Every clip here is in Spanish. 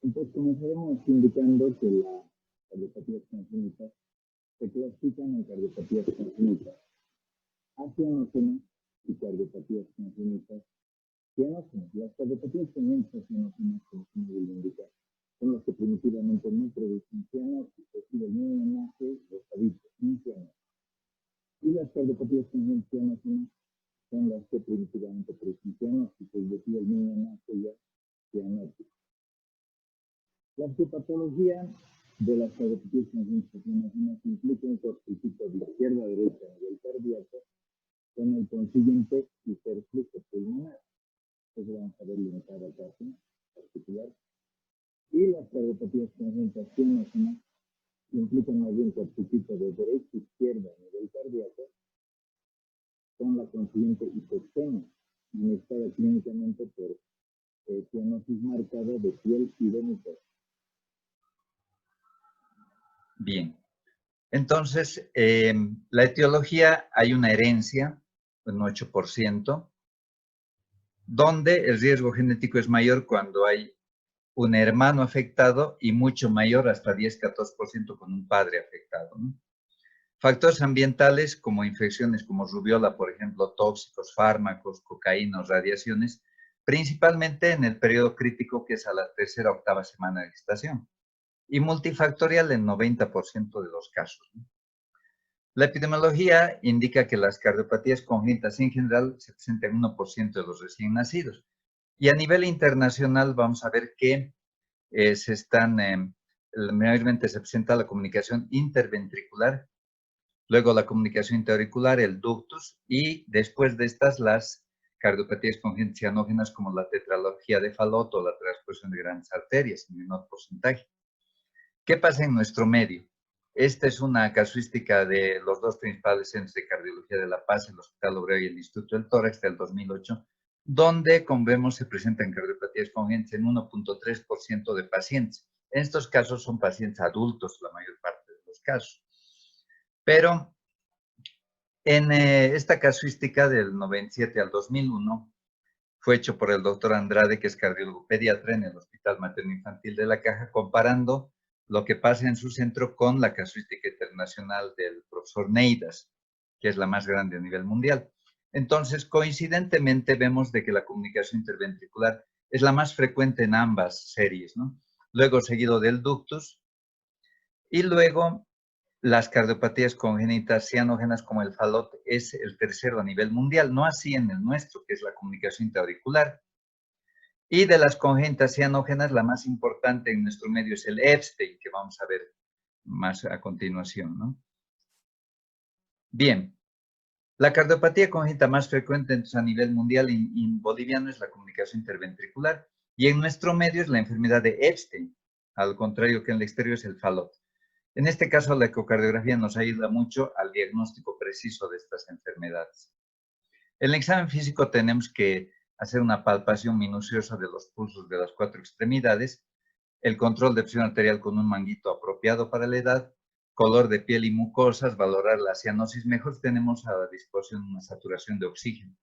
Entonces comenzaremos indicando que las cardiopatías congénitas se clasifican en cardiopatías congénitas acianógenas y cardiopatías congénitas cianógenas. Las cardiopatías congénitas cianógenas, como se me indica, son las que primitivamente no producen cianosis, es decir, el niño nace los hábitos sin cianosis. Y las cardiopatías congénitas cianógenas son las que primitivamente producen cianosis, es decir, el niño nace ya cianótico. La fisiopatología de las cardiopatías congénitas cianógenas implica un cortocircuito de izquierda a derecha a nivel cardíaco con el consiguiente hiperflujo pulmonar. Eso vamos a verlo en cada caso particular. Y las cardiopatías congénitas cianógenas implican más bien cortocircuito de derecha a izquierda a nivel cardíaco con la consiguiente hipoxemia, manifestada clínicamente por cianosis marcada de piel y de mucosa. Bien. Entonces, la etiología, hay una herencia, un 8%, donde el riesgo genético es mayor cuando hay un hermano afectado y mucho mayor, hasta 10-14% con un padre afectado, ¿no? Factores ambientales como infecciones como rubiola, por ejemplo, tóxicos, fármacos, cocaína, radiaciones, principalmente en el periodo crítico que es a la 3ª a 8ª semana de gestación, y multifactorial en 90% de los casos, ¿no? La epidemiología indica que las cardiopatías congénitas en general se presentan en 1% de los recién nacidos. Y a nivel internacional vamos a ver que mayormente se presenta la comunicación interventricular, luego la comunicación intraauricular, el ductus, y después de estas las cardiopatías congénitas cianógenas como la tetralogía de Fallot o la transposición de grandes arterias en menor porcentaje. ¿Qué pasa en nuestro medio? Esta es una casuística de los dos principales centros de cardiología de La Paz, el Hospital Obrero y el Instituto del Tórax del 2008, donde, como vemos, se presentan cardiopatías congénitas en 1.3% de pacientes. En estos casos son pacientes adultos, la mayor parte de los casos. Pero en esta casuística del 97 al 2001, fue hecho por el doctor Andrade, que es cardiólogo pediatra en el Hospital Materno Infantil de La Caja, comparando lo que pasa en su centro con la casuística internacional del profesor Neidas, que es la más grande a nivel mundial. Entonces, coincidentemente, vemos de que la comunicación interventricular es la más frecuente en ambas series, ¿no? Luego seguido del ductus, y luego las cardiopatías congénitas cianógenas como el Fallot es el tercero a nivel mundial, no así en el nuestro, que es la comunicación intraauricular. Y de las congénitas cianógenas, la más importante en nuestro medio es el Epstein, que vamos a ver más a continuación, ¿no? Bien, la cardiopatía congénita más frecuente entonces, a nivel mundial en boliviano es la comunicación interventricular, y en nuestro medio es la enfermedad de Epstein, al contrario que en el exterior es el Fallot. En este caso, la ecocardiografía nos ayuda mucho al diagnóstico preciso de estas enfermedades. En el examen físico tenemos que hacer una palpación minuciosa de los pulsos de las 4 extremidades, el control de presión arterial con un manguito apropiado para la edad, color de piel y mucosas, valorar la cianosis. Mejor tenemos a la disposición una saturación de oxígeno.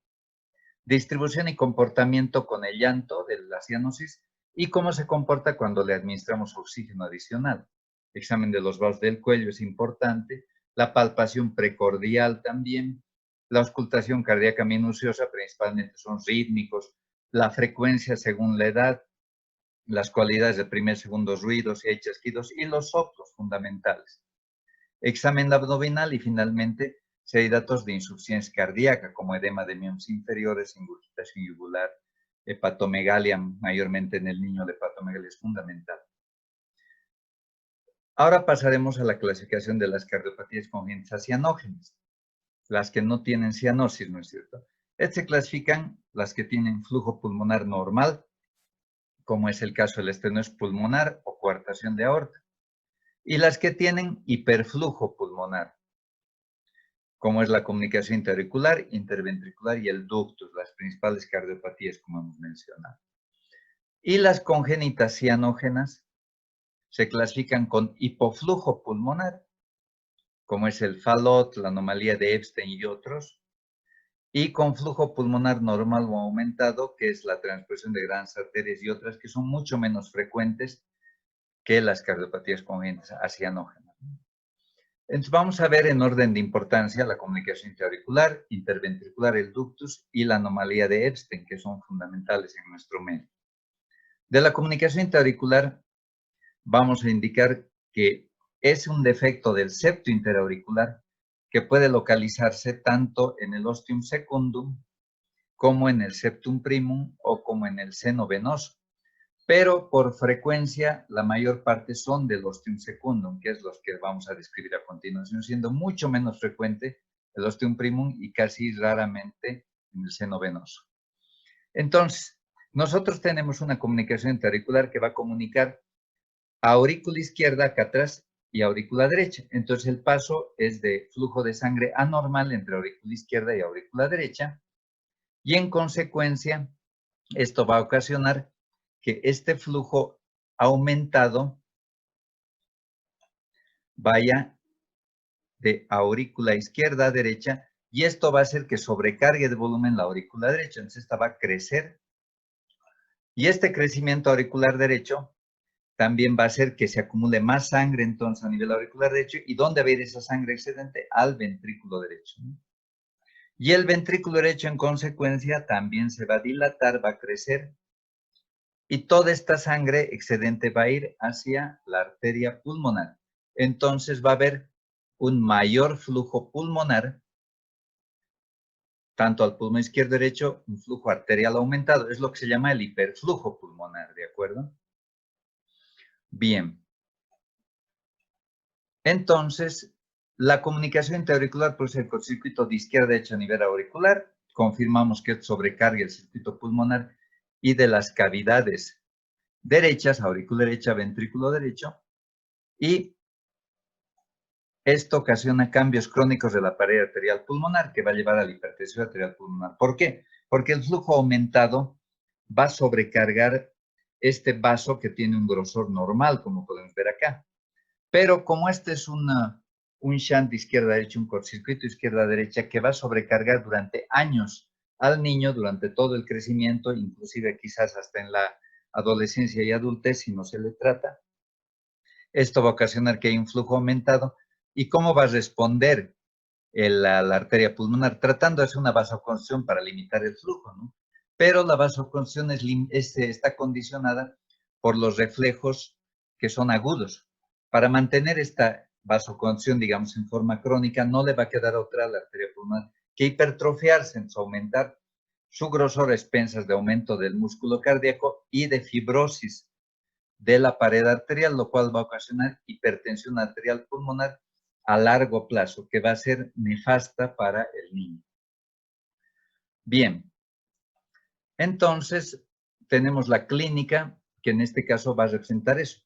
Distribución y comportamiento con el llanto de la cianosis y cómo se comporta cuando le administramos oxígeno adicional. Examen de los vasos del cuello es importante, la palpación precordial también, la auscultación cardíaca minuciosa principalmente son rítmicos, la frecuencia según la edad, las cualidades de primer, segundo ruidos y hay chasquidos y los soplos fundamentales. Examen abdominal y finalmente si hay datos de insuficiencia cardíaca como edema de miembros inferiores, ingurgitación yugular, hepatomegalia, mayormente en el niño la hepatomegalia es fundamental. Ahora pasaremos a la clasificación de las cardiopatías congénitas cianógenas, las que no tienen cianosis, ¿no es cierto? Se clasifican las que tienen flujo pulmonar normal, como es el caso del estenosis pulmonar o coartación de aorta, y las que tienen hiperflujo pulmonar, como es la comunicación intraauricular, interventricular y el ductus, las principales cardiopatías, como hemos mencionado. Y las congénitas cianógenas se clasifican con hipoflujo pulmonar, como es el Fallot, la anomalía de Epstein y otros, y con flujo pulmonar normal o aumentado, que es la transposición de grandes arterias y otras que son mucho menos frecuentes que las cardiopatías congénitas acianógenas. Entonces vamos a ver en orden de importancia la comunicación intraauricular, interventricular, el ductus y la anomalía de Epstein, que son fundamentales en nuestro medio. De la comunicación intraauricular vamos a indicar que es un defecto del septo interauricular que puede localizarse tanto en el ostium secundum como en el septum primum o como en el seno venoso. Pero por frecuencia la mayor parte son del ostium secundum, que es los que vamos a describir a continuación, siendo mucho menos frecuente el ostium primum y casi raramente en el seno venoso. Entonces, nosotros tenemos una comunicación intraauricular que va a comunicar a aurícula izquierda acá atrás y aurícula derecha. Entonces el paso es de flujo de sangre anormal entre aurícula izquierda y aurícula derecha y en consecuencia esto va a ocasionar que este flujo aumentado vaya de aurícula izquierda a derecha y esto va a hacer que sobrecargue de volumen la aurícula derecha. Entonces esta va a crecer y este crecimiento auricular derecho también va a hacer que se acumule más sangre entonces a nivel auricular derecho. ¿Y dónde va a ir esa sangre excedente? Al ventrículo derecho. Y el ventrículo derecho en consecuencia también se va a dilatar, va a crecer. Y toda esta sangre excedente va a ir hacia la arteria pulmonar. Entonces va a haber un mayor flujo pulmonar, tanto al pulmón izquierdo derecho, un flujo arterial aumentado. Es lo que se llama el hiperflujo pulmonar, ¿de acuerdo? Bien. Entonces, la comunicación intraauricular produce el cortocircuito de izquierda a derecha a nivel auricular. Confirmamos que sobrecarga el circuito pulmonar y de las cavidades derechas, aurícula derecha, ventrículo derecho. Y esto ocasiona cambios crónicos de la pared arterial pulmonar que va a llevar a la hipertensión arterial pulmonar. ¿Por qué? Porque el flujo aumentado va a sobrecargar este vaso que tiene un grosor normal, como podemos ver acá. Pero como este es un shunt de izquierda-derecha, un cortocircuito izquierda-derecha que va a sobrecargar durante años al niño, durante todo el crecimiento, inclusive quizás hasta en la adolescencia y adultez si no se le trata, esto va a ocasionar que haya un flujo aumentado. ¿Y cómo va a responder la arteria pulmonar? Tratando de hacer una vasoconstricción para limitar el flujo, ¿no? Pero la vasoconstricción está condicionada por los reflejos que son agudos. Para mantener esta vasoconstricción, digamos, en forma crónica, no le va a quedar otra a la arteria pulmonar que hipertrofiarse, en aumentar su grosor a expensas de aumento del músculo cardíaco y de fibrosis de la pared arterial, lo cual va a ocasionar hipertensión arterial pulmonar a largo plazo, que va a ser nefasta para el niño. Bien, entonces tenemos la clínica, que en este caso va a representar eso.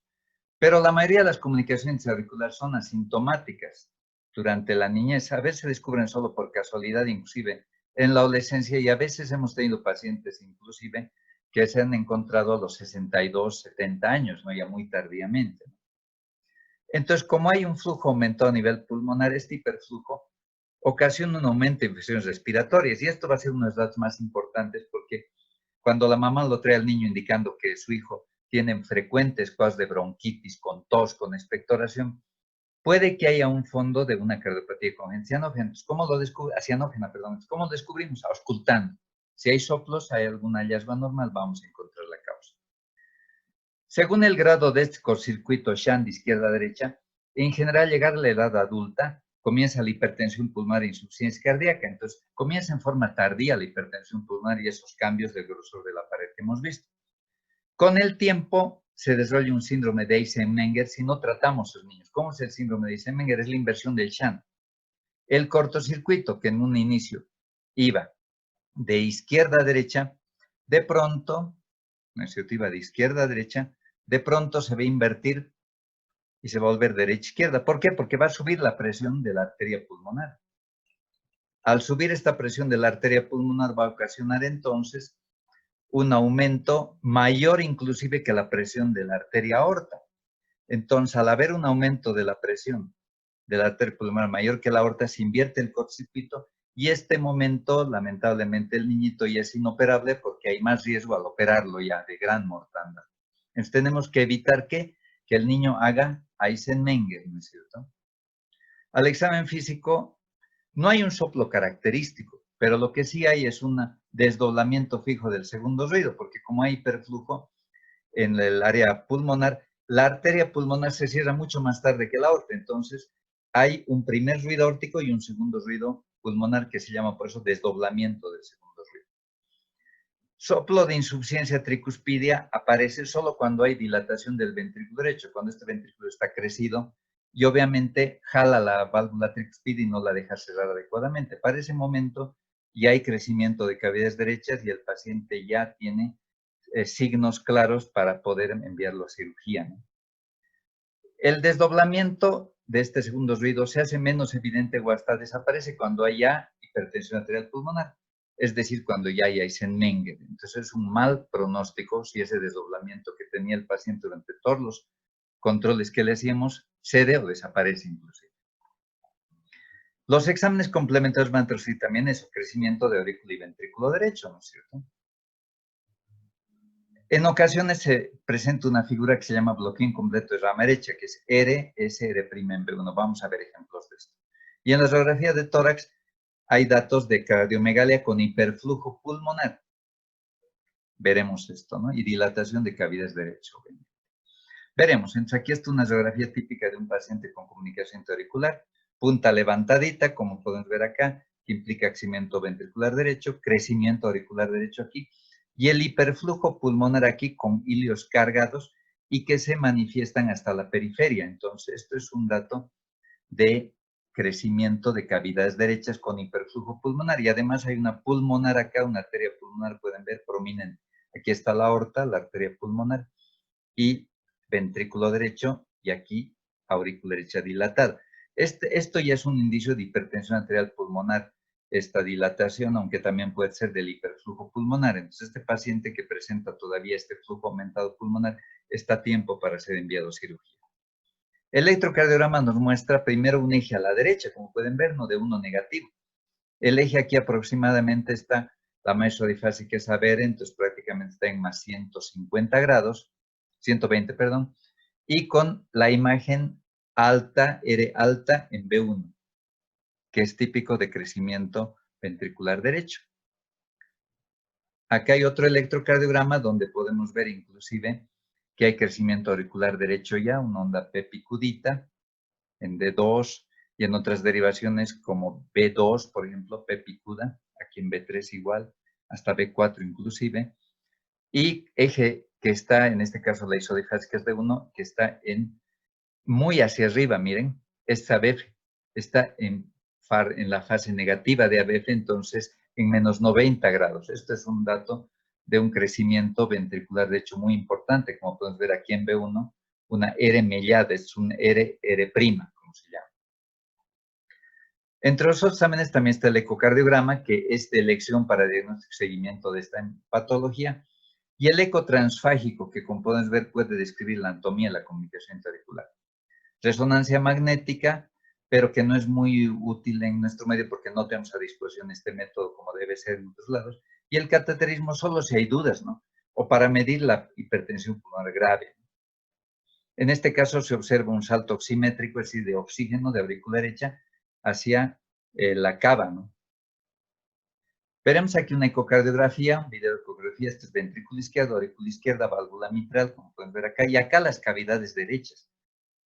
Pero la mayoría de las comunicaciones auriculares son asintomáticas durante la niñez. A veces se descubren solo por casualidad, inclusive en la adolescencia, y a veces hemos tenido pacientes inclusive que se han encontrado a los 62, 70 años, ¿no? Ya muy tardíamente. Entonces, como hay un flujo aumentado a nivel pulmonar, este hiperflujo ocasiona un aumento de infecciones respiratorias. Y esto va a ser uno de los datos más importantes porque cuando la mamá lo trae al niño indicando que su hijo tiene frecuentes casos de bronquitis, con tos, con expectoración, puede que haya un fondo de una cardiopatía congénita cianógena. ¿Cómo lo descubrimos? ¿Cómo lo descubrimos? Auscultando. Si hay soplos, hay algún hallazgo anormal, vamos a encontrar la causa. Según el grado de este cortocircuito shunt de izquierda a derecha, en general, llegar a la edad adulta, comienza la hipertensión pulmonar e insuficiencia cardíaca. Entonces, comienza en forma tardía la hipertensión pulmonar y esos cambios del grosor de la pared que hemos visto. Con el tiempo, se desarrolla un síndrome de Eisenmenger si no tratamos a los niños. ¿Cómo es el síndrome de Eisenmenger? Es la inversión del shunt. El cortocircuito, que en un inicio iba de izquierda a derecha, de pronto, iba de izquierda a derecha, de pronto se va a invertir y se va a volver derecha-izquierda. ¿Por qué? Porque va a subir la presión de la arteria pulmonar. Al subir esta presión de la arteria pulmonar va a ocasionar entonces un aumento mayor inclusive que la presión de la arteria aorta. Entonces, al haber un aumento de la presión de la arteria pulmonar mayor que la aorta, se invierte el cortocircuito y este momento, lamentablemente, el niñito ya es inoperable porque hay más riesgo al operarlo ya de gran mortandad. Entonces, tenemos que evitar que que el niño haga Eisenmenger, ¿no es cierto? Al examen físico no hay un soplo característico, pero lo que sí hay es un desdoblamiento fijo del segundo ruido, porque como hay hiperflujo en el área pulmonar, la arteria pulmonar se cierra mucho más tarde que la aorta, entonces hay un primer ruido aórtico y un segundo ruido pulmonar que se llama por eso desdoblamiento del segundo ruido. Soplo de insuficiencia tricuspidia aparece solo cuando hay dilatación del ventrículo derecho, cuando este ventrículo está crecido y obviamente jala la válvula tricuspidia y no la deja cerrar adecuadamente. Para ese momento ya hay crecimiento de cavidades derechas y el paciente ya tiene signos claros para poder enviarlo a cirugía, ¿no? El desdoblamiento de este segundo ruido se hace menos evidente o hasta desaparece cuando hay ya hipertensión arterial pulmonar, es decir, cuando ya hay Eisenmenger. Entonces es un mal pronóstico si ese desdoblamiento que tenía el paciente durante todos los controles que le hacíamos cede o desaparece inclusive. Los exámenes complementarios van a traducir también eso, crecimiento de aurícula y ventrículo derecho, ¿no es cierto? En ocasiones se presenta una figura que se llama bloqueo incompleto de rama derecha, que es RSR' en B1. Vamos a ver ejemplos de esto. Y en la radiografía de tórax hay datos de cardiomegalia con hiperflujo pulmonar. Veremos esto, ¿no? Y dilatación de cavidades derecho. Veremos, entonces aquí está una radiografía típica de un paciente con comunicación auricular, punta levantadita, como podemos ver acá, que implica crecimiento ventricular derecho, crecimiento auricular derecho aquí, y el hiperflujo pulmonar aquí con hilios cargados y que se manifiestan hasta la periferia. Entonces, esto es un dato de crecimiento de cavidades derechas con hiperflujo pulmonar. Y además hay una pulmonar acá, una arteria pulmonar, pueden ver, prominente. Aquí está la aorta, la arteria pulmonar, y ventrículo derecho, y aquí aurícula derecha dilatada. Esto ya es un indicio de hipertensión arterial pulmonar, esta dilatación, aunque también puede ser del hiperflujo pulmonar. Entonces, este paciente que presenta todavía este flujo aumentado pulmonar está a tiempo para ser enviado a cirugía. El electrocardiograma nos muestra primero un eje a la derecha, como pueden ver, no de uno negativo. El eje aquí aproximadamente está la mesodifásica es AVR, entonces prácticamente está en más 150 grados, 120, perdón, y con la imagen alta, R alta en B1, que es típico de crecimiento ventricular derecho. Acá hay otro electrocardiograma donde podemos ver inclusive que hay crecimiento auricular derecho ya, una onda P picudita en D2 y en otras derivaciones como B2, por ejemplo, P picuda, aquí en B3 igual, hasta B4 inclusive, y eje que está, en este caso la isodifásica es D1, que está en muy hacia arriba, miren, esta ABF está en la fase negativa de ABF, entonces en menos 90 grados. Esto es un dato de un crecimiento ventricular, de hecho, muy importante, como podemos ver aquí en B1, una R mellada, es un R prima, como se llama. Entre los exámenes también está el ecocardiograma, que es de elección para diagnóstico y seguimiento de esta patología, y el eco transfágico, que como pueden ver puede describir la anatomía y la comunicación intraauricular. Resonancia magnética, pero que no es muy útil en nuestro medio porque no tenemos a disposición este método como debe ser en otros lados. Y el cateterismo solo si hay dudas, ¿no? O para medir la hipertensión pulmonar grave. En este caso se observa un salto oximétrico, es decir, de oxígeno de aurícula derecha hacia la cava, ¿no? Veremos aquí una ecocardiografía, un video de ecografía, este es ventrículo izquierdo, aurícula izquierda, válvula mitral, como pueden ver acá, y acá las cavidades derechas.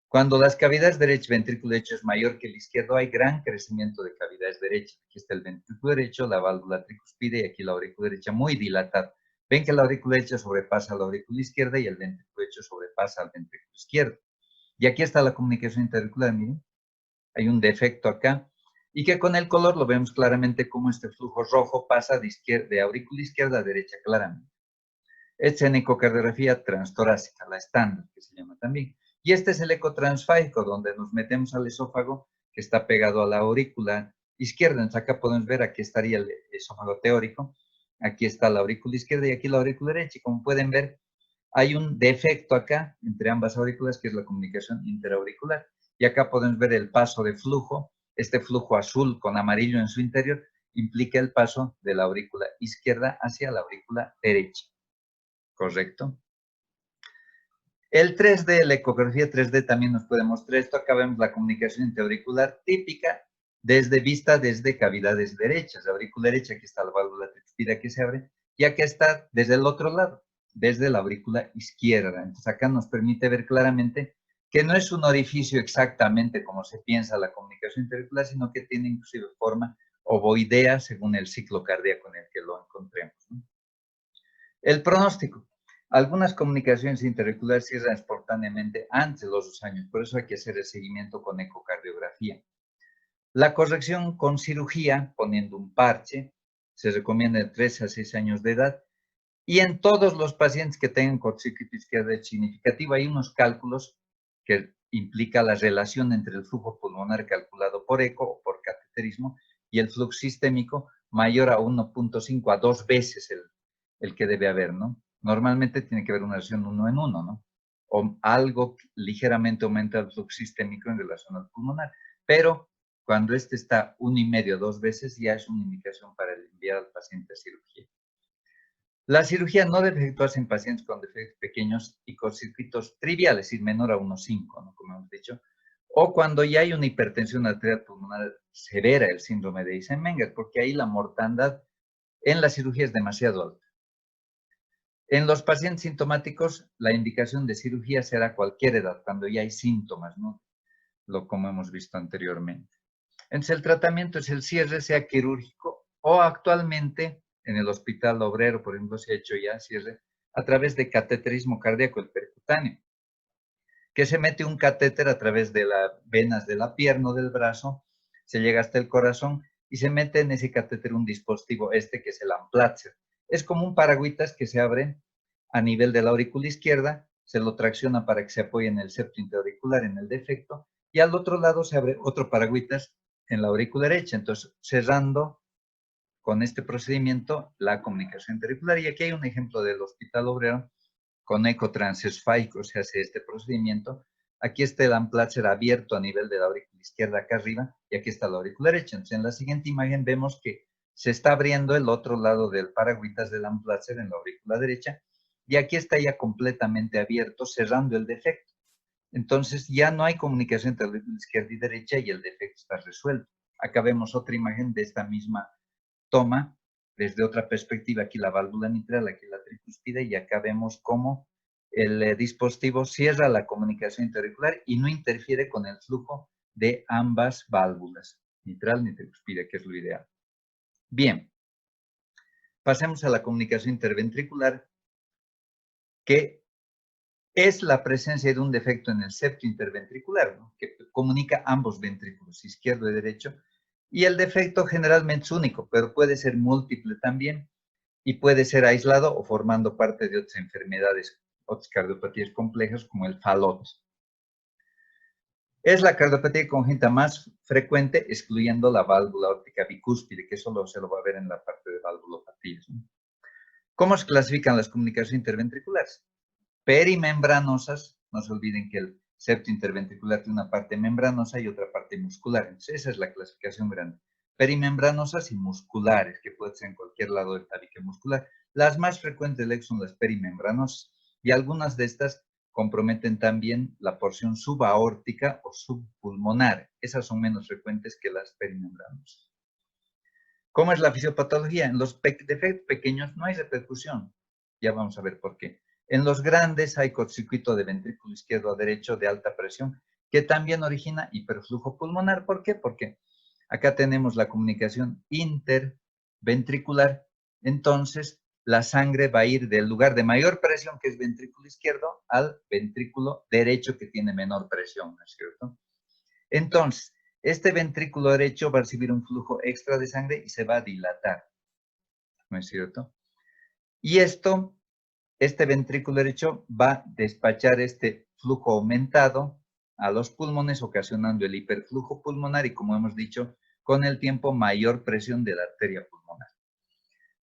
Cuando las cavidades derecha, ventrículo derecho es mayor que el izquierdo, hay gran crecimiento de cavidades derechas. Aquí está el ventrículo derecho, la válvula tricuspide y aquí la aurícula derecha muy dilatada. Ven que la aurícula derecha sobrepasa la aurícula izquierda y el ventrículo derecho sobrepasa al ventrículo izquierdo. Y aquí está la comunicación interauricular, miren. Hay un defecto acá. Y que con el color lo vemos claramente como este flujo rojo pasa de aurícula izquierda a derecha claramente. Esta es en ecocardiografía transtorácica, la estándar, que se llama también. Y este es el eco transfágico, donde nos metemos al esófago, que está pegado a la aurícula izquierda. Entonces acá podemos ver, aquí estaría el esófago teórico, aquí está la aurícula izquierda y aquí la aurícula derecha. Y como pueden ver, hay un defecto acá entre ambas aurículas, que es la comunicación interauricular. Y acá podemos ver el paso de flujo. Este flujo azul con amarillo en su interior implica el paso de la aurícula izquierda hacia la aurícula derecha. ¿Correcto? El 3D, la ecografía 3D también nos puede mostrar esto. Acá vemos la comunicación intraauricular típica desde cavidades derechas. La aurícula derecha, aquí está la válvula tricuspida que se abre, y aquí está desde el otro lado, desde la aurícula izquierda. Entonces acá nos permite ver claramente que no es un orificio exactamente como se piensa la comunicación intraauricular, sino que tiene inclusive forma ovoidea según el ciclo cardíaco en el que lo encontremos, ¿no? El pronóstico. Algunas comunicaciones intraauriculares cierran espontáneamente antes de los 2 años, por eso hay que hacer el seguimiento con ecocardiografía. La corrección con cirugía, poniendo un parche, se recomienda de 3 a 6 años de edad. Y en todos los pacientes que tengan cortocircuito izquierdo significativo, hay unos cálculos que implica la relación entre el flujo pulmonar calculado por eco o por cateterismo y el flujo sistémico mayor a 1.5 a 2 veces el que debe haber, ¿no? Normalmente tiene que haber una relación 1 en 1, ¿no? O algo ligeramente aumenta el flujo sistémico en relación al pulmonar. Pero cuando este está 1,5 a 2 veces, ya es una indicación para enviar al paciente a cirugía. La cirugía no debe efectuarse en pacientes con defectos pequeños y cortocircuitos triviales, es decir, menor a 1,5, ¿no? Como hemos dicho, o cuando ya hay una hipertensión arterial pulmonar severa, el síndrome de Eisenmenger, porque ahí la mortandad en la cirugía es demasiado alta. En los pacientes sintomáticos, la indicación de cirugía será a cualquier edad, cuando ya hay síntomas, ¿no? Como hemos visto anteriormente. Entonces, el tratamiento es el cierre, sea quirúrgico o actualmente en el Hospital Obrero, por ejemplo, se ha hecho ya cierre a través de cateterismo cardíaco, el percutáneo, que se mete un catéter a través de las venas de la pierna o del brazo, se llega hasta el corazón y se mete en ese catéter un dispositivo, que es el Amplatzer. Es como un paragüitas que se abre a nivel de la aurícula izquierda, se lo tracciona para que se apoye en el septo intraauricular, en el defecto, y al otro lado se abre otro paragüitas en la aurícula derecha, entonces cerrando con este procedimiento la comunicación intraauricular. Y aquí hay un ejemplo del Hospital Obrero, con eco transesofágico se hace este procedimiento. Aquí está el Amplatzer abierto a nivel de la aurícula izquierda acá arriba, y aquí está la aurícula derecha. Entonces, en la siguiente imagen vemos que se está abriendo el otro lado del paragüitas del Amplatzer en la aurícula derecha, y aquí está ya completamente abierto, cerrando el defecto. Entonces, ya no hay comunicación entre la aurícula izquierda y derecha y el defecto está resuelto. Acá vemos otra imagen de esta misma toma desde otra perspectiva, aquí la válvula mitral, aquí la tricuspide, y acá vemos cómo el dispositivo cierra la comunicación intraauricular y no interfiere con el flujo de ambas válvulas, mitral ni tricuspide, que es lo ideal. Bien, pasemos a la comunicación interventricular, que es la presencia de un defecto en el septo interventricular, ¿no? Que comunica ambos ventrículos, izquierdo y derecho, y el defecto generalmente es único, pero puede ser múltiple también, y puede ser aislado o formando parte de otras enfermedades, otras cardiopatías complejas como el Fallot. Es la cardiopatía congénita más frecuente, excluyendo la válvula aórtica bicúspide, que solo se lo va a ver en la parte de valvulopatías, ¿no? ¿Cómo se clasifican las comunicaciones interventriculares? Perimembranosas, no se olviden que el septo interventricular tiene una parte membranosa y otra parte muscular. Entonces, esa es la clasificación grande. Perimembranosas y musculares, que pueden ser en cualquier lado del tabique muscular. Las más frecuentes del son las perimembranosas, y algunas de estas comprometen también la porción subaórtica o subpulmonar. Esas son menos frecuentes que las perimembranosas. ¿Cómo es la fisiopatología? En los defectos pequeños no hay repercusión. Ya vamos a ver por qué. En los grandes hay cortocircuito de ventrículo izquierdo a derecho de alta presión, que también origina hiperflujo pulmonar. ¿Por qué? Porque acá tenemos la comunicación interventricular. Entonces, la sangre va a ir del lugar de mayor presión, que es ventrículo izquierdo, al ventrículo derecho, que tiene menor presión, ¿no es cierto? Entonces, este ventrículo derecho va a recibir un flujo extra de sangre y se va a dilatar, ¿no es cierto? Y este ventrículo derecho va a despachar este flujo aumentado a los pulmones, ocasionando el hiperflujo pulmonar y, como hemos dicho, con el tiempo mayor presión de la arteria pulmonar.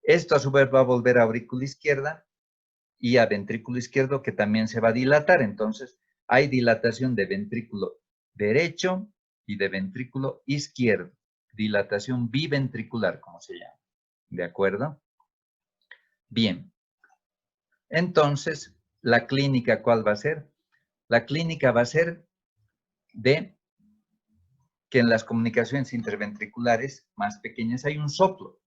Esto a su vez va a volver a aurícula izquierda y a ventrículo izquierdo, que también se va a dilatar. Entonces, hay dilatación de ventrículo derecho y de ventrículo izquierdo. Dilatación biventricular, como se llama. ¿De acuerdo? Bien. Entonces, la clínica, ¿cuál va a ser? La clínica va a ser de que en las comunicaciones interventriculares más pequeñas hay un soplo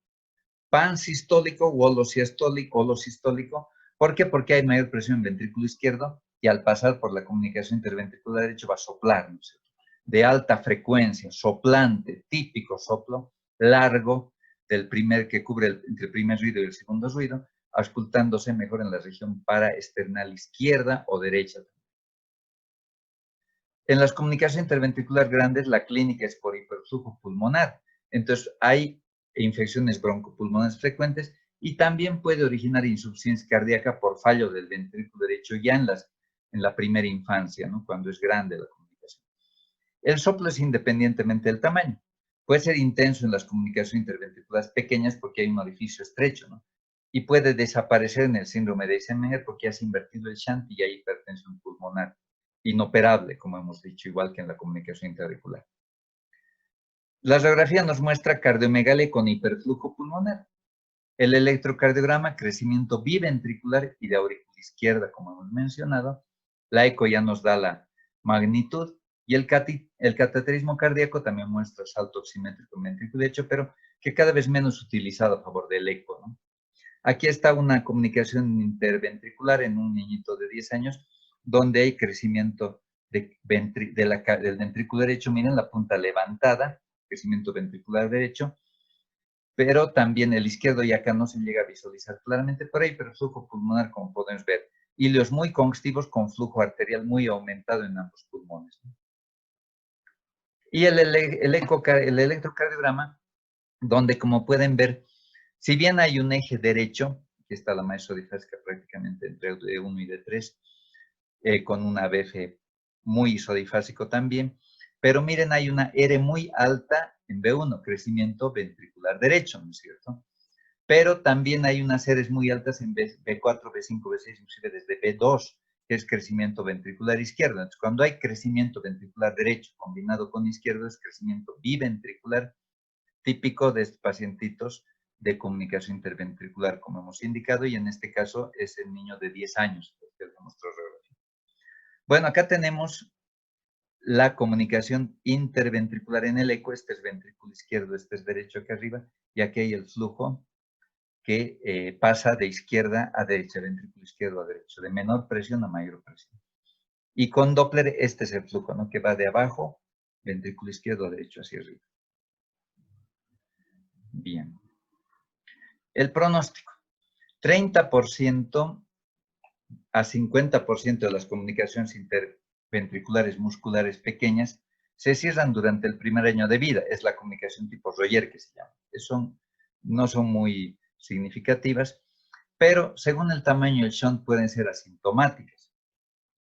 pansistólico o holosistólico. ¿Por qué? Porque hay mayor presión en el ventrículo izquierdo y al pasar por la comunicación interventricular derecho va a soplar, ¿no es cierto? De alta frecuencia, soplante, típico soplo largo del primer que cubre entre el primer ruido y el segundo ruido, auscultándose mejor en la región paraesternal izquierda o derecha. En las comunicaciones interventricular grandes, la clínica es por hiperflujo pulmonar. Entonces, hay infecciones broncopulmonares frecuentes y también puede originar insuficiencia cardíaca por fallo del ventrículo derecho ya en la primera infancia, ¿no? Cuando es grande la comunicación. El soplo es independientemente del tamaño. Puede ser intenso en las comunicaciones interventriculares pequeñas porque hay un orificio estrecho, ¿no? Y puede desaparecer en el síndrome de Eisenmenger porque has invertido el shunt y hay hipertensión pulmonar inoperable, como hemos dicho, igual que en la comunicación intraauricular. La radiografía nos muestra cardiomegalia con hiperflujo pulmonar. El electrocardiograma, crecimiento biventricular y de aurícula izquierda, como hemos mencionado. La eco ya nos da la magnitud y el cateterismo cardíaco también muestra salto oximétrico en ventrículo derecho, pero que cada vez menos utilizado a favor del eco, ¿no? Aquí está una comunicación interventricular en un niñito de 10 años donde hay crecimiento del ventrículo derecho. Miren la punta levantada, crecimiento ventricular derecho, pero también el izquierdo y acá no se llega a visualizar claramente por ahí, pero flujo pulmonar, como podemos ver. Hilios muy congestivos con flujo arterial muy aumentado en ambos pulmones. Y el electrocardiograma, donde como pueden ver, si bien hay un eje derecho, aquí está la malla isodifásica prácticamente entre D1 y D3, con una BF muy isodifásico también, pero miren, hay una R muy alta en B1, crecimiento ventricular derecho, ¿no es cierto? Pero también hay unas R's muy altas en B4, B5, B6, inclusive desde B2, que es crecimiento ventricular izquierdo. Entonces, cuando hay crecimiento ventricular derecho combinado con izquierdo, es crecimiento biventricular típico de estos pacientitos de comunicación interventricular, como hemos indicado, y en este caso es el niño de 10 años, que es nuestro radiografía. Bueno, acá tenemos la comunicación interventricular en el eco. Este es ventrículo izquierdo, este es derecho aquí arriba, y aquí hay el flujo que pasa de izquierda a derecha, ventrículo izquierdo a derecho, de menor presión a mayor presión. Y con Doppler, este es el flujo, ¿no? Que va de abajo, ventrículo izquierdo a derecho, hacia arriba. Bien. El pronóstico. 30% a 50% de las comunicaciones interventriculares musculares pequeñas se cierran durante el primer año de vida. Es la comunicación tipo Royer que se llama. No son muy significativas, pero según el tamaño del shunt pueden ser asintomáticas,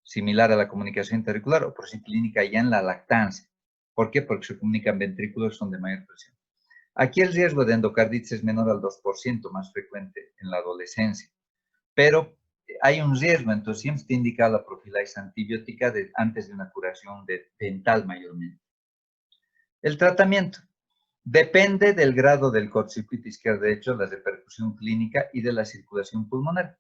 similar a la comunicación interventricular o por sí clínica ya en la lactancia. ¿Por qué? Porque se comunican ventrículos que son de mayor presión. Aquí el riesgo de endocarditis es menor al 2%, más frecuente en la adolescencia, pero hay un riesgo, entonces siempre está indicada la profilaxis antibiótica antes de una curación dental mayormente. El tratamiento depende del grado del cortocircuito izquierdo-derecho, la repercusión clínica y de la circulación pulmonar.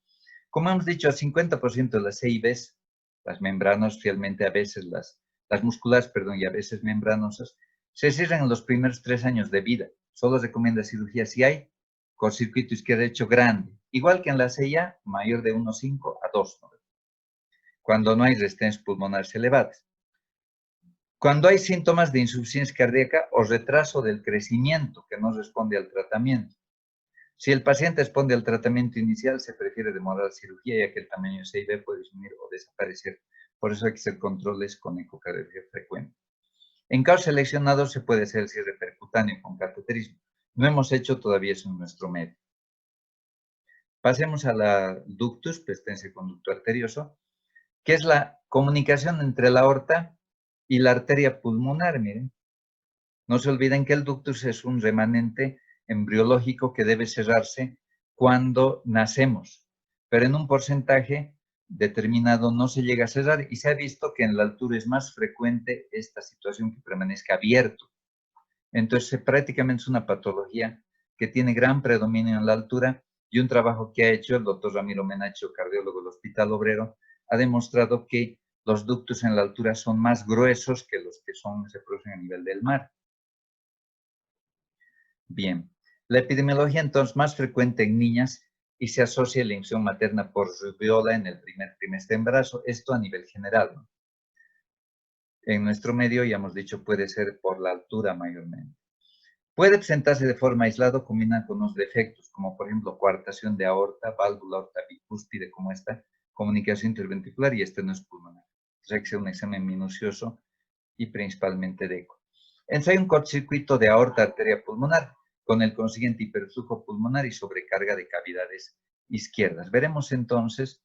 Como hemos dicho, al 50% de las CIBs, las membranas, fielmente a veces las musculares, perdón, y a veces membranosas, se cierran en los primeros 3 años de vida. Solo recomienda cirugía si hay cortocircuito izquierdo-derecho grande, igual que en la CIA, mayor de 1,5 a 2, ¿no? Cuando no hay resistencias pulmonares elevadas. Cuando hay síntomas de insuficiencia cardíaca o retraso del crecimiento que no responde al tratamiento. Si el paciente responde al tratamiento inicial, se prefiere demorar la cirugía, ya que el tamaño de CIB puede disminuir o desaparecer. Por eso hay que hacer controles con ecocardiografía frecuente. En casos seleccionados se puede hacer el cierre percutáneo con cateterismo. No hemos hecho todavía eso en nuestro medio. Pasemos a la ductus, pestencia conducto arterioso, que es la comunicación entre la aorta y la arteria pulmonar, miren. No se olviden que el ductus es un remanente embriológico que debe cerrarse cuando nacemos, pero en un porcentaje determinado no se llega a cerrar y se ha visto que en la altura es más frecuente esta situación que permanezca abierto. Entonces, prácticamente es una patología que tiene gran predominio en la altura y un trabajo que ha hecho el doctor Ramiro Menacho, cardiólogo del Hospital Obrero, ha demostrado que los ductos en la altura son más gruesos que los que se producen a nivel del mar. Bien, la epidemiología entonces más frecuente en niñas y se asocia a la infección materna por rubiola en el primer trimestre de embarazo, esto a nivel general, ¿no? En nuestro medio, ya hemos dicho, puede ser por la altura mayormente. Puede presentarse de forma aislada o combinada con unos defectos, como por ejemplo coartación de aorta, válvula aorta bicúspide, como esta, comunicación interventricular, y este no es pulmonar. O sea, hay que hacer un examen minucioso y principalmente de eco. Entonces hay un cortocircuito de aorta arteria pulmonar, con el consiguiente hiperflujo pulmonar y sobrecarga de cavidades izquierdas. Veremos entonces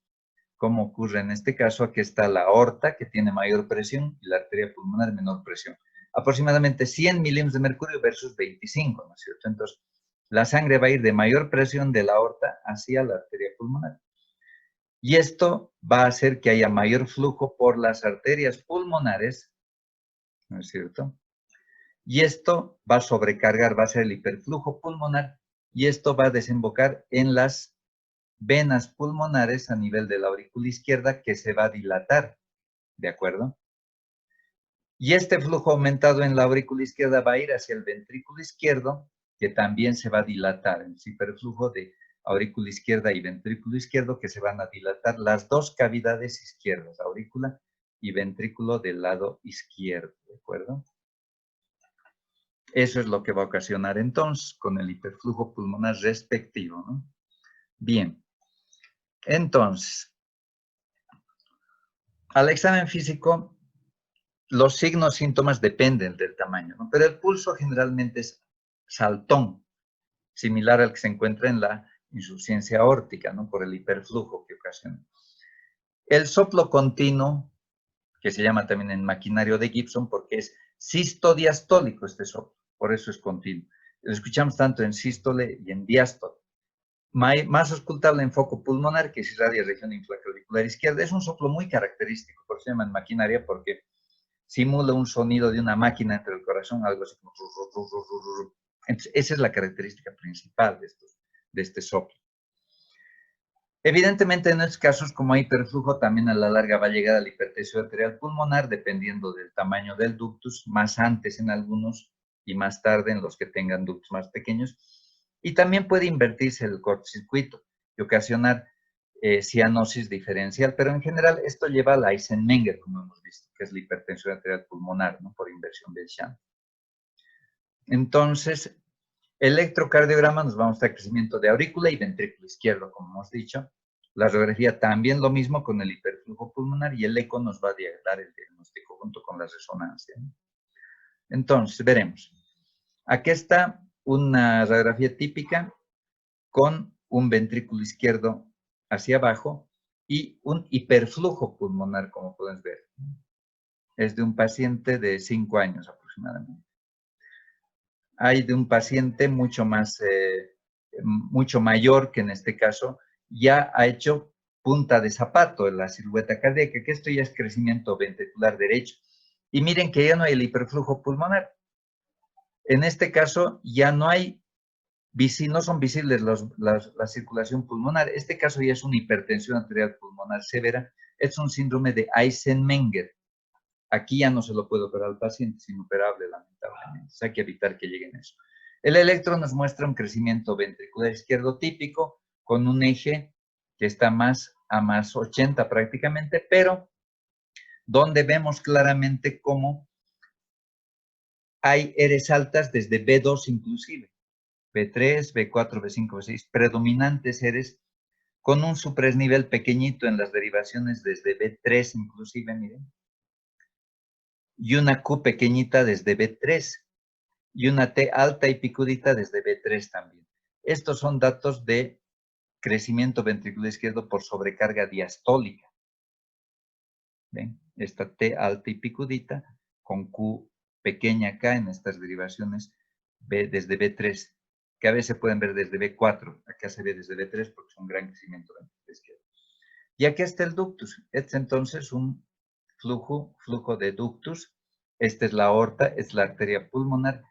cómo ocurre en este caso. Aquí está la aorta, que tiene mayor presión, y la arteria pulmonar menor presión. Aproximadamente 100 milímetros de mercurio versus 25, ¿no es cierto? Entonces, la sangre va a ir de mayor presión de la aorta hacia la arteria pulmonar. Y esto va a hacer que haya mayor flujo por las arterias pulmonares, ¿no es cierto? Y esto va a sobrecargar, va a ser el hiperflujo pulmonar, y esto va a desembocar en las venas pulmonares a nivel de la aurícula izquierda, que se va a dilatar, ¿de acuerdo? Y este flujo aumentado en la aurícula izquierda va a ir hacia el ventrículo izquierdo, que también se va a dilatar, el hiperflujo de aurícula izquierda y ventrículo izquierdo, que se van a dilatar las dos cavidades izquierdas, aurícula y ventrículo del lado izquierdo, ¿de acuerdo? Eso es lo que va a ocasionar entonces con el hiperflujo pulmonar respectivo, ¿no? Bien, entonces, al examen físico, los signos, síntomas dependen del tamaño, ¿no? Pero el pulso generalmente es saltón, similar al que se encuentra en la insuficiencia aórtica, ¿no? Por el hiperflujo que ocasiona. El soplo continuo, que se llama también en maquinario de Gibson, porque es sistodiastólico este soplo, por eso es continuo. Lo escuchamos tanto en sístole y en diástole. Más auscultable en foco pulmonar, que se irradia región infraclavicular izquierda. Es un soplo muy característico, por eso se llama en maquinaria, porque simula un sonido de una máquina entre el corazón, algo así como... Entonces, esa es la característica principal de este soplo. Evidentemente, en estos casos, como hay hiperflujo, también a la larga va a llegar a la hipertensión arterial pulmonar, dependiendo del tamaño del ductus, más antes en algunos y más tarde en los que tengan ductus más pequeños. Y también puede invertirse el cortocircuito y ocasionar cianosis diferencial, pero en general esto lleva a la Eisenmenger, como hemos visto, que es la hipertensión arterial pulmonar, ¿no? Por inversión del shunt. Entonces, electrocardiograma nos va a mostrar crecimiento de aurícula y ventrículo izquierdo, como hemos dicho. La radiografía también lo mismo con el hiperflujo pulmonar, y el eco nos va a dar el diagnóstico junto con la resonancia, ¿no? Entonces, veremos. Aquí está una radiografía típica con un ventrículo izquierdo hacia abajo y un hiperflujo pulmonar, como pueden ver. Es de un paciente de 5 años aproximadamente. Hay de un paciente mucho mayor, que en este caso ya ha hecho punta de zapato en la silueta cardíaca, que esto ya es crecimiento ventricular derecho. Y miren que ya no hay el hiperflujo pulmonar. En este caso ya no hay, no son visibles la circulación pulmonar. Este caso ya es una hipertensión arterial pulmonar severa. Es un síndrome de Eisenmenger. Aquí ya no se lo puede operar al paciente, es inoperable, lamentablemente. Hay que evitar que lleguen a eso. El electro nos muestra un crecimiento ventricular izquierdo típico con un eje que está a más 80 prácticamente, pero donde vemos claramente cómo hay Rs altas desde B2 inclusive, B3, B4, B5, B6, predominantes Rs con un supraesnivel pequeñito en las derivaciones desde B3 inclusive, miren, y una Q pequeñita desde B3 y una T alta y picudita desde B3 también. Estos son datos de crecimiento ventricular izquierdo por sobrecarga diastólica. ¿Ven? Esta T alta y picudita con Q pequeña acá en estas derivaciones desde B3, que a veces pueden ver desde B4. Acá se ve desde B3 porque es un gran crecimiento ventricular izquierdo. Y aquí está el ductus. Este es entonces un flujo de ductus. Esta es la aorta, es la arteria pulmonar,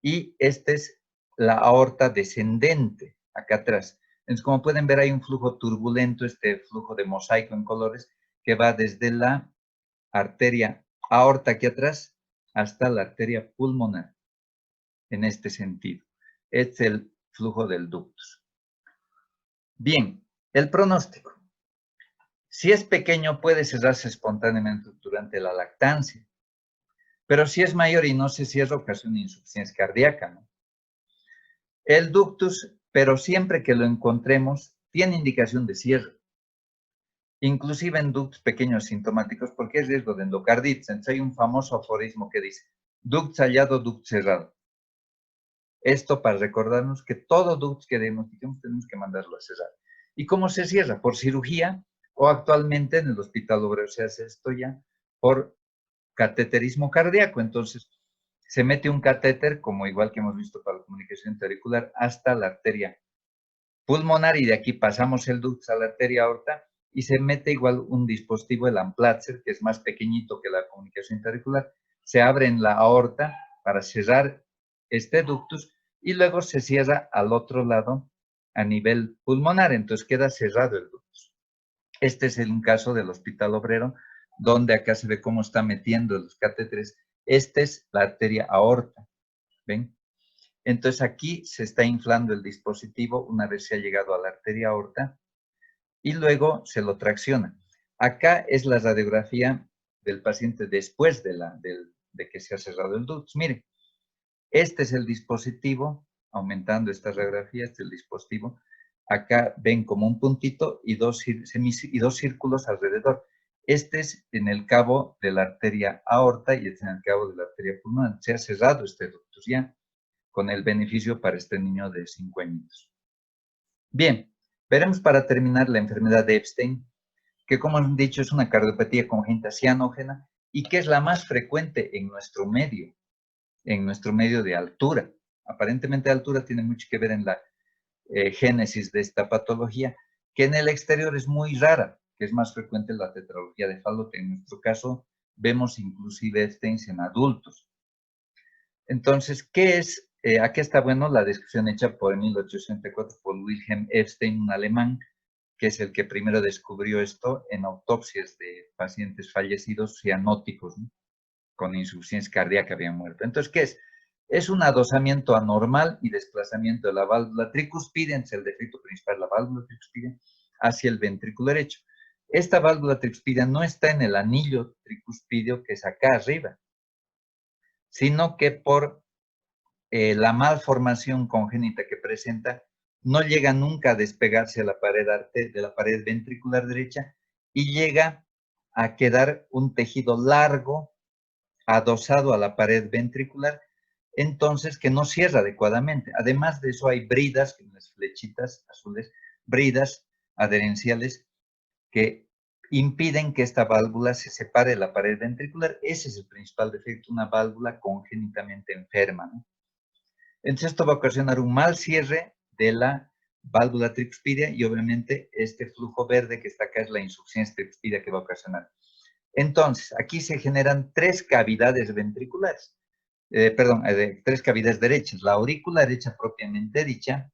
y esta es la aorta descendente, acá atrás. Entonces, como pueden ver, hay un flujo turbulento, este flujo de mosaico en colores, que va desde la arteria aorta aquí atrás hasta la arteria pulmonar, en este sentido. Este es el flujo del ductus. Bien, el pronóstico. Si es pequeño, puede cerrarse espontáneamente durante la lactancia, pero si es mayor y no se cierra, ocasiona insuficiencia cardíaca, ¿no? El ductus, pero siempre que lo encontremos, tiene indicación de cierre, inclusive en ductos pequeños sintomáticos, porque es riesgo de endocarditis. Entonces hay un famoso aforismo que dice, ductus hallado, ductus cerrado. Esto para recordarnos que todo ductus que diagnostiquemos tenemos que mandarlo a cerrar. ¿Y cómo se cierra? Por cirugía o actualmente en el Hospital Obrero se hace esto ya por cateterismo cardíaco. Entonces se mete un catéter, como igual que hemos visto para la comunicación intra-auricular, hasta la arteria pulmonar y de aquí pasamos el ductus a la arteria aorta y se mete igual un dispositivo, el Amplatzer, que es más pequeñito que la comunicación intra-auricular, se abre en la aorta para cerrar este ductus y luego se cierra al otro lado a nivel pulmonar, entonces queda cerrado el ductus. Este es un caso del Hospital Obrero, donde acá se ve cómo está metiendo los catéteres. Esta es la arteria aorta, ¿ven? Entonces aquí se está inflando el dispositivo una vez se ha llegado a la arteria aorta y luego se lo tracciona. Acá es la radiografía del paciente después de que se ha cerrado el ductus. Mire, este es el dispositivo, aumentando esta radiografía, este es el dispositivo. Acá ven como un puntito y dos círculos alrededor. Este es en el cabo de la arteria aorta y este en el cabo de la arteria pulmonar. Se ha cerrado este ductus ya, con el beneficio para este niño de 5 años. Bien, veremos para terminar la enfermedad de Epstein, que como han dicho es una cardiopatía congénita cianógena y que es la más frecuente en nuestro medio de altura. Aparentemente altura tiene mucho que ver en la génesis de esta patología, que en el exterior es muy rara, que es más frecuente la tetralogía de Fallot. En nuestro caso vemos inclusive Epstein en adultos. Entonces, ¿qué es? Aquí está, bueno, la descripción hecha por 1864 por Wilhelm Epstein, un alemán, que es el que primero descubrió esto en autopsias de pacientes fallecidos cianóticos, ¿no? Con insuficiencia cardíaca habían muerto. Entonces, ¿qué es? Es un adosamiento anormal y desplazamiento de la válvula tricuspide, es el defecto principal, la válvula tricuspide, hacia el ventrículo derecho. Esta válvula tricuspide no está en el anillo tricuspidio que es acá arriba, sino que por la malformación congénita que presenta no llega nunca a despegarse de la pared ventricular derecha y llega a quedar un tejido largo adosado a la pared ventricular, entonces que no cierra adecuadamente. Además de eso hay bridas, las flechitas azules, bridas adherenciales que impiden que esta válvula se separe de la pared ventricular. Ese es el principal defecto, una válvula congénitamente enferma, ¿no? Entonces esto va a ocasionar un mal cierre de la válvula tricuspidia y obviamente este flujo verde que está acá es la insuficiencia tricuspidia que va a ocasionar. Entonces, aquí se generan tres cavidades ventriculares, tres cavidades derechas, la aurícula derecha propiamente dicha,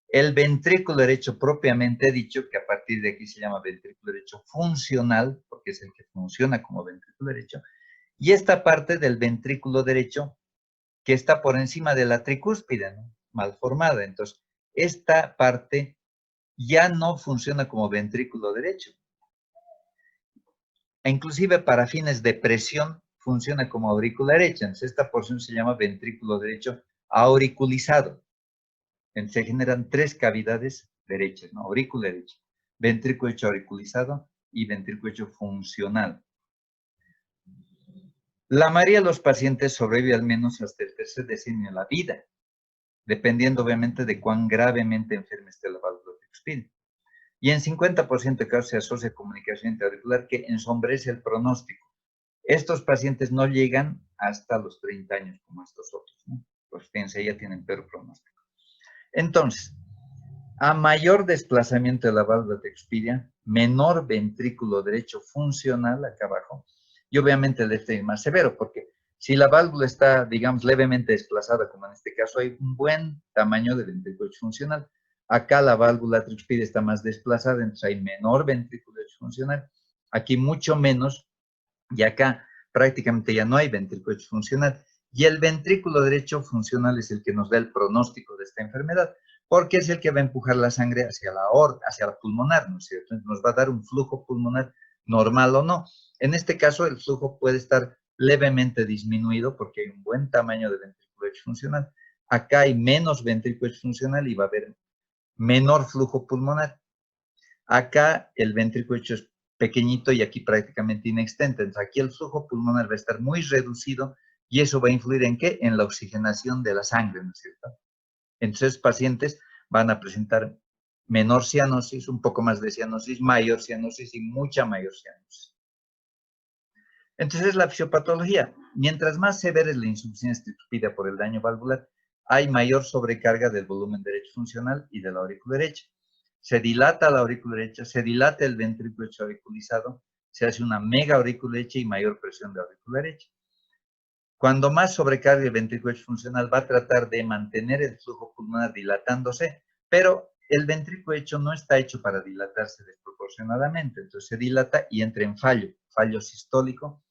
el ventrículo derecho propiamente dicho, que a partir de aquí se llama ventrículo derecho funcional, porque es el que funciona como ventrículo derecho, y esta parte del ventrículo derecho que está por encima de la tricúspide, ¿no? Mal formada. Entonces, esta parte ya no funciona como ventrículo derecho. E inclusive para fines de presión funciona como aurícula derecha. Entonces, esta porción se llama ventrículo derecho auriculizado. Entonces, se generan tres cavidades derechas, ¿no? Aurícula derecha, ventrículo derecho auriculizado y ventrículo derecho funcional. La mayoría de los pacientes sobrevive al menos hasta el tercer decenio de la vida, dependiendo obviamente de cuán gravemente enferma esté la válvula tricuspide. Y en 50% de casos se asocia comunicación intraauricular que ensombrece el pronóstico. Estos pacientes no llegan hasta los 30 años como estos otros, ¿no? Pues fíjense, ya tienen peor pronóstico. Entonces, a mayor desplazamiento de la válvula tricuspidia, menor ventrículo derecho funcional acá abajo, y obviamente el este es más severo, porque si la válvula está, digamos, levemente desplazada, como en este caso, hay un buen tamaño de ventrículo derecho funcional. Acá la válvula tricuspidia está más desplazada, entonces hay menor ventrículo derecho funcional. Aquí mucho menos Y acá prácticamente ya no hay ventrículo derecho funcional. Y el ventrículo derecho funcional es el que nos da el pronóstico de esta enfermedad, porque es el que va a empujar la sangre hacia la aorta, hacia la pulmonar, ¿no es cierto? Entonces nos va a dar un flujo pulmonar normal o no. En este caso, el flujo puede estar levemente disminuido porque hay un buen tamaño de ventrículo derecho funcional. Acá hay menos ventrículo derecho funcional y va a haber menor flujo pulmonar. Acá el ventrículo derecho es pequeñito y aquí prácticamente inexistente. Entonces aquí el flujo pulmonar va a estar muy reducido y eso va a influir ¿en qué? En la oxigenación de la sangre, ¿no es cierto? Entonces pacientes van a presentar menor cianosis, un poco más de cianosis, mayor cianosis y mucha mayor cianosis. Entonces la fisiopatología, mientras más severa es la insuficiencia tricuspidea por el daño valvular, hay mayor sobrecarga del volumen derecho funcional y de la aurícula derecha. Se dilata la aurícula derecha, se dilata el ventrículo derecho auriculizado, se hace una mega aurícula derecha y mayor presión de aurícula derecha. Cuando más sobrecarga el ventrículo derecho funcional, va a tratar de mantener el flujo pulmonar dilatándose, pero el ventrículo derecho no está hecho para dilatarse desproporcionadamente, entonces se dilata y entra en fallo sistólico,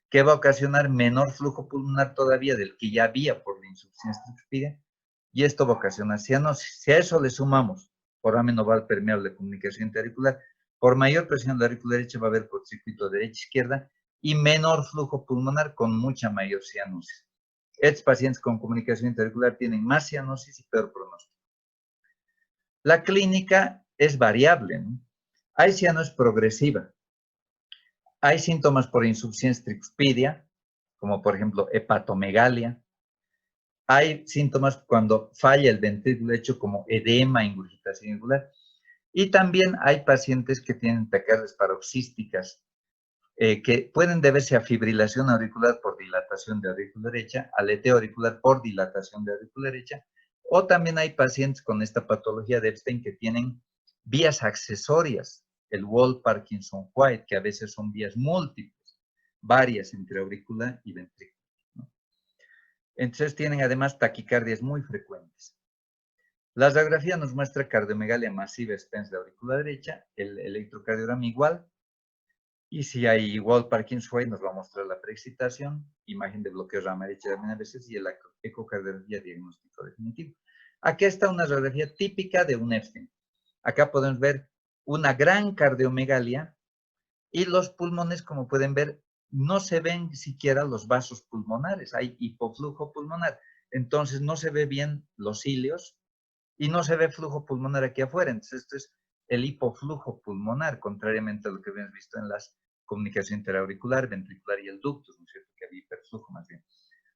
que va a ocasionar menor flujo pulmonar todavía del que ya había por la insuficiencia tricuspidea, y esto va a ocasionar cianosis. Si a eso le sumamos foramen oval permeable de comunicación interauricular, por mayor presión de la aurícula derecha va a haber cortocircuito derecha-izquierda y menor flujo pulmonar con mucha mayor cianosis. Estos pacientes con comunicación interauricular tienen más cianosis y peor pronóstico. La clínica es variable, ¿no? Hay cianosis progresiva. Hay síntomas por insuficiencia tricuspidia, como por ejemplo hepatomegalia. Hay síntomas cuando falla el ventrículo derecho como edema, ingurgitación irregular. Y también hay pacientes que tienen taquicardias paroxísticas que pueden deberse a fibrilación auricular por dilatación de aurícula derecha, aleteo auricular por dilatación de aurícula derecha, o también hay pacientes con esta patología de Epstein que tienen vías accesorias, el Wall-Parkinson-White, que a veces son vías múltiples, varias entre aurícula y ventrículo, ¿no? Entonces tienen además taquicardias muy frecuentes. La radiografía nos muestra cardiomegalia masiva extensa de aurícula derecha, el electrocardiograma igual, y si hay igual Parkinson, nos va a mostrar la preexcitación, imagen de bloqueo rama derecha también a veces, y el ecocardiografía diagnóstico definitivo. Aquí está una radiografía típica de un Epstein. Acá podemos ver una gran cardiomegalia y los pulmones, como pueden ver, no se ven siquiera los vasos pulmonares, hay hipoflujo pulmonar. Entonces no se ve bien los cilios y no se ve flujo pulmonar aquí afuera. Entonces esto es el hipoflujo pulmonar, contrariamente a lo que habíamos visto en las comunicación interauricular, ventricular y el ductus, ¿no es cierto? Que había hiperflujo más bien.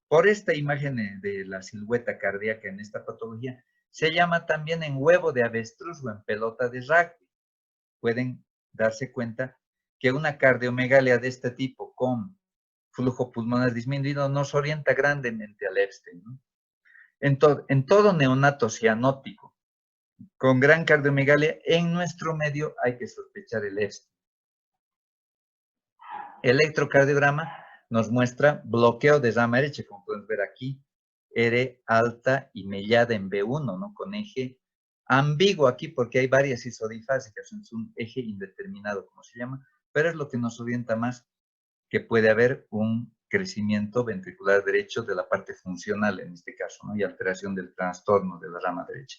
Por esta imagen de la silueta cardíaca en esta patología, se llama también en huevo de avestruz o en pelota de rugby. Pueden darse cuenta que una cardiomegalia de este tipo con flujo pulmonar disminuido nos orienta grandemente al Epstein, ¿no? En todo neonato cianótico con gran cardiomegalia, en nuestro medio hay que sospechar el Epstein. El electrocardiograma nos muestra bloqueo de rama derecha, como pueden ver aquí, R alta y mellada en B1, ¿no? Con eje ambiguo aquí porque hay varias isodifásicas, es un eje indeterminado, como se llama, pero es lo que nos orienta más que puede haber un crecimiento ventricular derecho de la parte funcional en este caso, ¿no? Y alteración del trastorno de la rama derecha.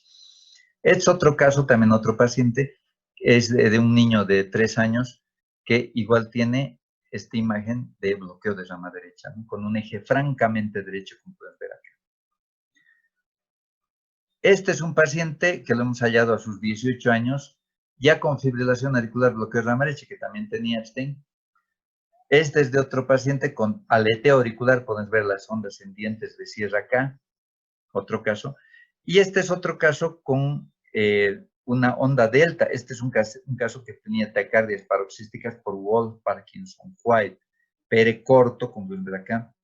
Es otro caso, también otro paciente, es de un niño de 3 años que igual tiene esta imagen de bloqueo de rama derecha, ¿no? Con un eje francamente derecho, como pueden ver acá. Este es un paciente que lo hemos hallado a sus 18 años, ya con fibrilación auricular, bloqueo de rama derecha, que también tenía Epstein. Este es de otro paciente con aleteo auricular, pueden ver las ondas en dientes de sierra acá, otro caso. Y este es otro caso con una onda delta. Este es un caso que tenía taquicardias paroxísticas por Wolff-Parkinson-White, pere corto, como ven acá,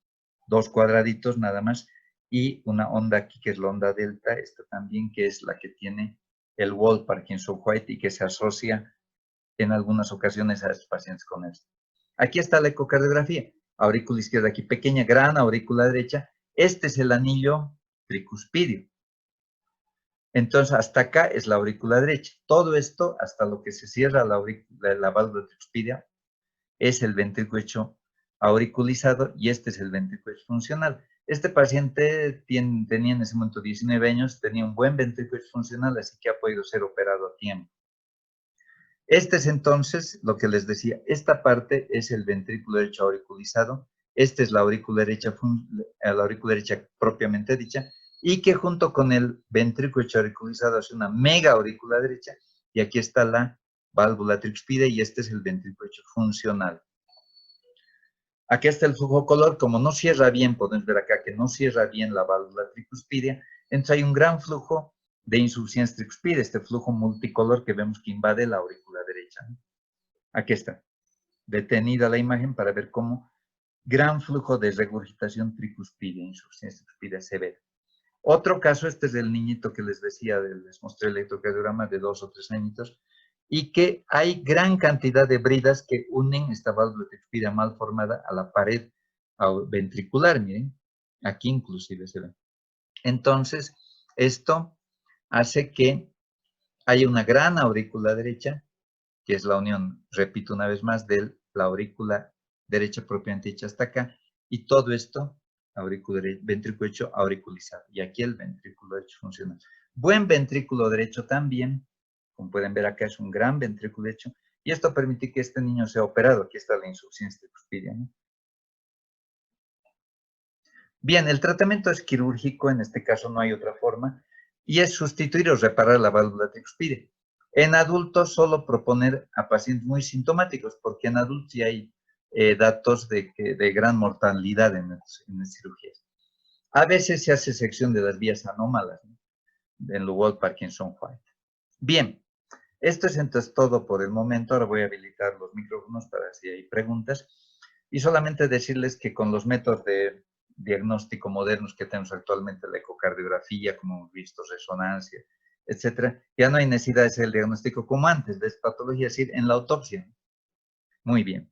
2 cuadraditos nada más, y una onda aquí que es la onda delta, esta también que es la que tiene el Wolff-Parkinson-White y que se asocia en algunas ocasiones a estos pacientes con esto. Aquí está la ecocardiografía, aurícula izquierda aquí pequeña, gran aurícula derecha, este es el anillo tricuspidio. Entonces, hasta acá es la aurícula derecha. Todo esto, hasta lo que se cierra la válvula tricuspidia, es el ventrículo derecho auriculizado y este es el ventrículo disfuncional. Este paciente tenía en ese momento 19 años, tenía un buen ventrículo disfuncional, así que ha podido ser operado a tiempo. Este es entonces lo que les decía, esta parte es el ventrículo derecho auriculizado, esta es la aurícula derecha propiamente dicha, y que junto con el ventrículo derecho auriculizado hace una mega aurícula derecha, y aquí está la válvula tricuspide, y este es el ventrículo derecho funcional. Aquí está el flujo color, como no cierra bien, podemos ver acá que no cierra bien la válvula tricuspidia, entonces hay un gran flujo de insuficiencia tricuspide, este flujo multicolor que vemos que invade la aurícula derecha. Aquí está, detenida la imagen para ver cómo gran flujo de regurgitación tricuspidia, insuficiencia tricuspidia severa. Otro caso, este es del niñito que les decía, les mostré el electrocardiograma de 2 o 3 añitos, y que hay gran cantidad de bridas que unen esta válvula tricuspidia mal formada a la pared ventricular, miren, aquí inclusive se ve. Entonces, esto hace que haya una gran aurícula derecha, que es la unión, repito una vez más, de la aurícula derecha propiamente dicha hasta acá, y todo esto, ventrículo derecho auriculizado, y aquí el ventrículo derecho funcional. Buen ventrículo derecho también, como pueden ver acá es un gran ventrículo derecho, y esto permite que este niño sea operado. Aquí está la insuficiencia tricuspidia, ¿no? Bien, el tratamiento es quirúrgico, en este caso no hay otra forma, y es sustituir o reparar la válvula tricuspidia. En adultos solo proponer a pacientes muy sintomáticos, porque en adultos sí hay datos de gran mortalidad en las cirugías. A veces se hace sección de las vías anómalas, ¿no? En Lugol, Parkinson, White. Bien, esto es entonces todo por el momento. Ahora voy a habilitar los micrófonos para si hay preguntas. Y solamente decirles que con los métodos de diagnóstico modernos que tenemos actualmente, la ecocardiografía, como hemos visto, resonancia, etcétera, ya no hay necesidad de hacer el diagnóstico como antes de esta patología, es decir, en la autopsia. Muy bien.